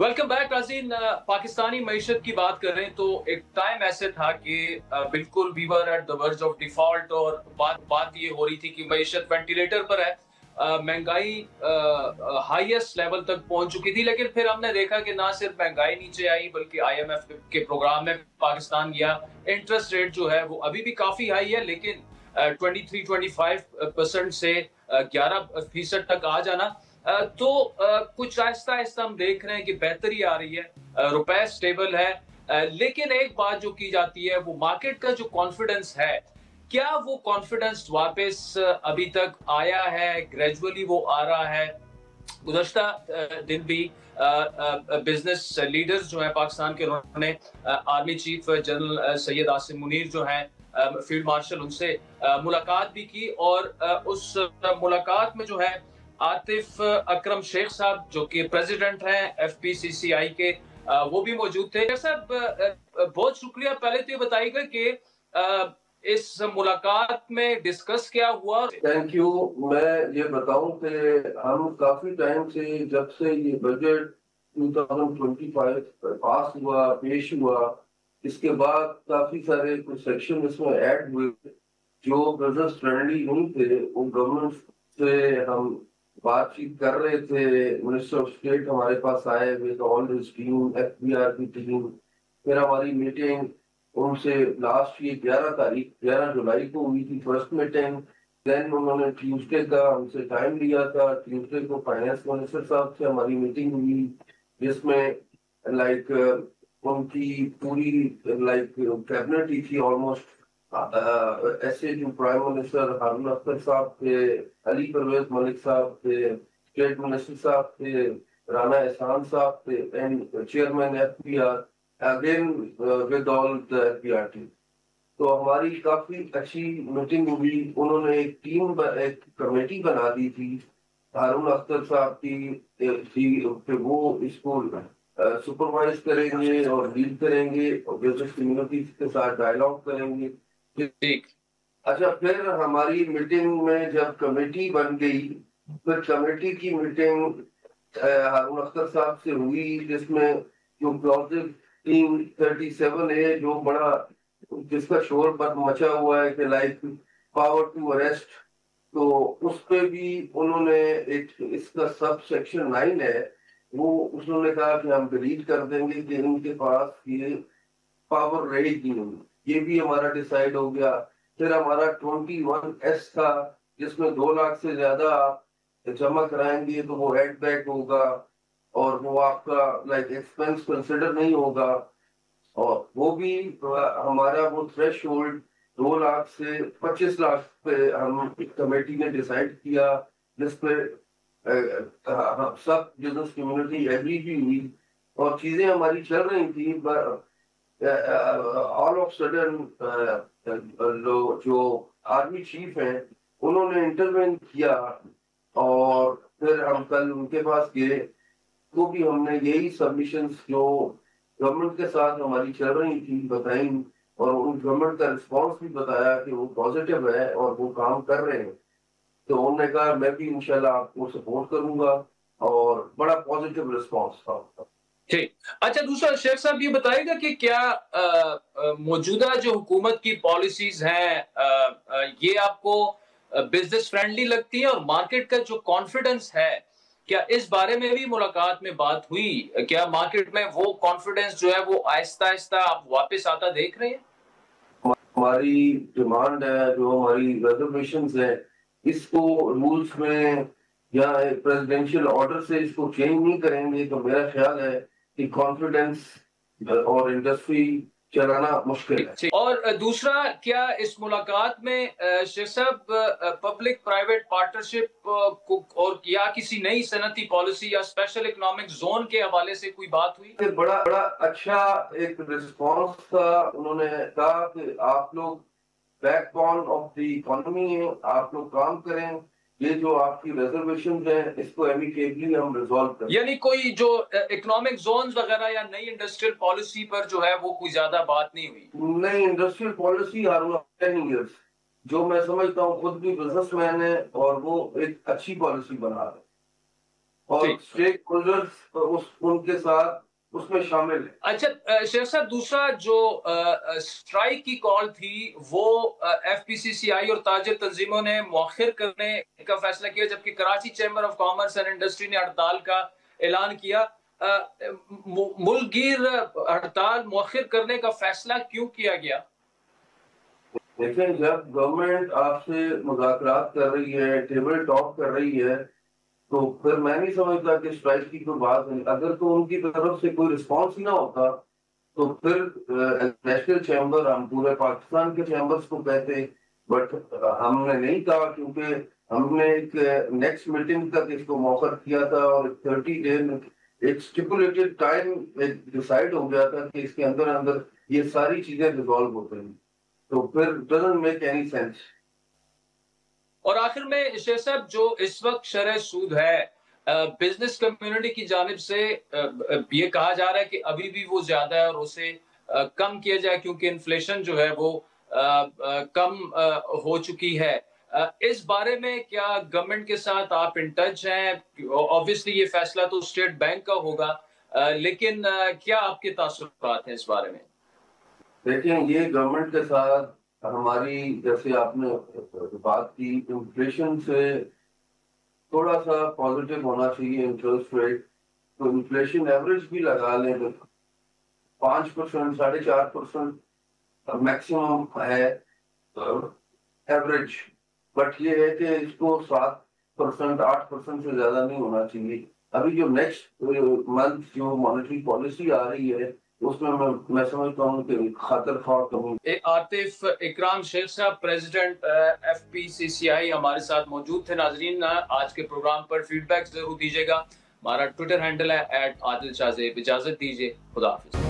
Welcome back नाज़रीन। पाकिस्तानी मईशत की बात करें तो एक टाइम ऐसे था कि बिल्कुल we were at the verge of default और बात ये हो रही थी कि मईशत वेंटिलेटर पर है। महंगाई हाईएस्ट लेवल तक पहुंच चुकी थी, लेकिन फिर हमने देखा कि ना सिर्फ महंगाई नीचे आई बल्कि आईएमएफ के प्रोग्राम में पाकिस्तान गया। इंटरेस्ट रेट जो है वो अभी भी काफी हाई है, लेकिन 23-25% से 11% तक आ जाना, तो कुछ आहिस्ता आहिस्ता हम देख रहे हैं कि बेहतरी आ रही है। रुपए स्टेबल है, लेकिन एक बात जो की जाती है वो मार्केट का जो कॉन्फिडेंस है, क्या वो कॉन्फिडेंस वापस अभी तक आया है? ग्रेजुअली वो आ रहा है। गुज़श्ता दिन भी बिजनेस लीडर्स जो हैं पाकिस्तान के, उन्होंने army chief general Syed Asim Munir जो हैं फील्ड मार्शल, उनसे मुलाकात भी की, और उस मुलाकात में जो है आतिफ अकरम शेख साहब जो कि प्रेसिडेंट हैं एफपीसीसीआई के, वो भी मौजूद थे। साहब, बहुत शुक्रिया। पहले तो ये बताइएगा कि इस मुलाकात में डिस्कस क्या हुआ? Thank you. मैं ये बताऊं कि हम काफी टाइम से, जब से ये बजट 2025 पास हुआ, पेश हुआ, इसके बाद काफी सारे कुछ सेक्शन इसमें ऐड हुए जो बिजनेस फ्रेंडली नहीं थे। वो गवर्नमेंट से हम बातचीत कर रहे थे। मिनिस्टर ऑफ स्टेट हमारे पास आए with all his team, FBR की टीम। फिर हमारी मीटिंग उनसे लास्ट ये 11 जुलाई को हुई थी, फर्स्ट मीटिंग। देन उन्होंने ट्यूसडे का हमसे टाइम लिया था। ट्यूसडे को फाइनेंस मिनिस्टर साहब से हमारी मीटिंग हुई, जिसमें लाइक उनकी पूरी लाइक कैबिनेट ही थी ऑलमोस्ट। ऐसे जो प्राइम मिनिस्टर हारून अख्तर साहब थे, अली परवेज मलिक साहब थे, स्टेट मिनिस्टर साहब थे, राना एहसान साहब थे, and chairman FPR again with all the FPR team. तो हमारी काफी अच्छी मीटिंग हुई। उन्होंने एक कमेटी बना दी थी हारून अख्तर साहब की कि वो इसको सुपरवाइज करेंगे और लीड करेंगे और बिजनेस कम्युनिटी के साथ डायलॉग करेंगे। ठीक। अच्छा, फिर हमारी मीटिंग में जब कमेटी बन गई, फिर कमेटी की मीटिंग हारून अख्तर साहब से हुई, जिसमें जो क्लॉज 337 है, जो बड़ा जिसका शोर मचा हुआ है कि लाइक पावर टू अरेस्ट, तो उस पे भी उन्होंने एक इसका सब सेक्शन 9 है, वो उन्होंने कहा कि हम डिलीट कर देंगे कि इनके पास ये पावर रहेगी नहीं। ये भी हमारा डिसाइड हो गया। फिर हमारा 21S था, जिसमें 2 लाख से ज्यादा जमा कराएंगे तो वो एड बैक होगा और वो आपका लाइक एक्सपेंस कंसिडर नहीं होगा। और वो भी हमारा वो थ्रेश होल्ड 2 लाख से 25 लाख पे हम कमेटी ने डिसाइड किया, जिसपे सब बिजनेस कम्युनिटी एग्री भी हुई और चीजें हमारी चल रही थी। ऑल ऑफ सडन जो आर्मी चीफ हैं उन्होंने इंटरवेन किया और फिर हम कल उनके पास गए, तो भी हमने यही सबमिशंस जो गवर्नमेंट के साथ हमारी चल रही थी बताई, और उन गवर्नमेंट का रिस्पांस भी बताया कि वो पॉजिटिव है और वो काम कर रहे हैं। तो उन्होंने कहा मैं भी इंशाल्लाह आपको सपोर्ट करूंगा, और बड़ा पॉजिटिव रिस्पांस था। ठीक। अच्छा, दूसरा शेख साहब ये बताएगा कि क्या मौजूदा जो हुकूमत की पॉलिसीज हैं, ये आपको बिजनेस फ्रेंडली लगती है, और मार्केट का जो कॉन्फिडेंस है, क्या इस बारे में भी मुलाकात में बात हुई? क्या मार्केट में वो कॉन्फिडेंस जो है वो आहिस्ता आहिस्ता आप वापस आता देख रहे हैं? हमारी डिमांड है, जो हमारी रिजर्वेशंस है, इसको रूल्स में या प्रेसिडेंशियल ऑर्डर से इसको चेंज नहीं करेंगे तो मेरा ख्याल है कि कॉन्फिडेंस और इंडस्ट्री चलाना मुश्किल है। और दूसरा, क्या इस मुलाकात में शेख साहब पब्लिक प्राइवेट पार्टनरशिप और या किसी नई सनती पॉलिसी या स्पेशल इकोनॉमिक जोन के हवाले से कोई बात हुई? बड़ा बड़ा अच्छा एक रिस्पांस था। उन्होंने कहा कि आप लोग बैकबोन ऑफ द इकोनॉमी है, आप लोग काम करें, ये जो आपकी रिजर्वेशन है इसको एमिकेबली हम रिजॉल्व करें। यानी कोई जो इकोनॉमिक जोन्स वगैरह या नई इंडस्ट्रियल पॉलिसी पर जो है वो कोई ज्यादा बात नहीं हुई? नई इंडस्ट्रियल पॉलिसी हारून 10 इयर्स, जो मैं समझता हूँ खुद भी बिजनेसमैन है और वो एक अच्छी पॉलिसी बना रहे, اور اسٹیک ہولڈرز ان کے ساتھ اس میں شامل ہے۔ اچھا شیخ صاحب، دوسرا جو اسٹرائک کی کال تھی وہ ایف پی سی سی آئی اور تاجر تنظیموں نے مؤخر کرنے کا فیصلہ کیا، جبکہ Karachi chamber of commerce and industry نے ہڑتال کا اعلان کیا۔ ملک گیر ہڑتال مؤخر کرنے کا فیصلہ کیوں کیا گیا؟ دیکھیں، جب گورنمنٹ آپ سے مذاکرات کر رہی ہے، ٹیبل ٹاک کر رہی ہے، تو پھر میں نہیں سمجھتا کہ اسٹرائک کی کوئی بات نہیں۔ اگر تو ان کی طرف سے کوئی رسپانس ہی نہ ہوتا تو پھر نیشنل چیمبر، ہم پورے پاکستان کے چیمبرز کو کہتے، بٹ ہم نے نہیں کہا، کیونکہ ہم نے ایک نیکسٹ میٹنگ تک اس کو موخر کیا تھا، اور 30 ڈے میں ایک اسٹیپولیٹڈ ٹائم ڈیسائیڈ ہو گیا تھا کہ اس کے اندر اندر یہ ساری چیزیں ریزالو ہوتے ہیں، تو پھر ڈزنٹ میک اینی سینس۔ اور آخر میں شیخ صاحب، جو اس وقت شرح سود ہے، بزنس کمیونٹی کی جانب سے یہ کہا جا رہا ہے کہ ابھی بھی وہ زیادہ ہے اور اسے کم کیا جائے، کیونکہ انفلیشن جو ہے وہ کم ہو چکی ہے۔ اس بارے میں کیا گورنمنٹ کے ساتھ آپ ان ٹچ ہیں؟ obviously یہ فیصلہ تو اسٹیٹ بینک کا ہوگا، لیکن کیا آپ کے تاثرات ہیں اس بارے میں؟ دیکھیں، یہ گورنمنٹ کے ساتھ ہماری، جیسے آپ نے بات کی، انفلیشن سے تھوڑا سا پازیٹیو ہونا چاہیے انٹرسٹ ریٹ، تو انفلیشن ایوریج بھی لگا لیں تو 5%، 4.5% میکسیمم ہے ایوریج، بٹ یہ ہے کہ اس کو 7%، 8% سے زیادہ نہیں ہونا چاہیے۔ ابھی جو نیکسٹ منتھ جو مانیٹری پالیسی آ رہی ہے، اس میں سمجھتا ہوں کہ خاطر خواہ کمی۔ عاطف اکرام شیخ صاحب، پریزیڈنٹ ایف پی سی سی آئی، ہمارے ساتھ موجود تھے۔ ناظرین، آج کے پروگرام پر فیڈ بیک ضرور دیجیے گا۔ ہمارا ٹویٹر ہینڈل ہے @عادل شاہ زیب۔ اجازت دیجیے، خدا حافظ۔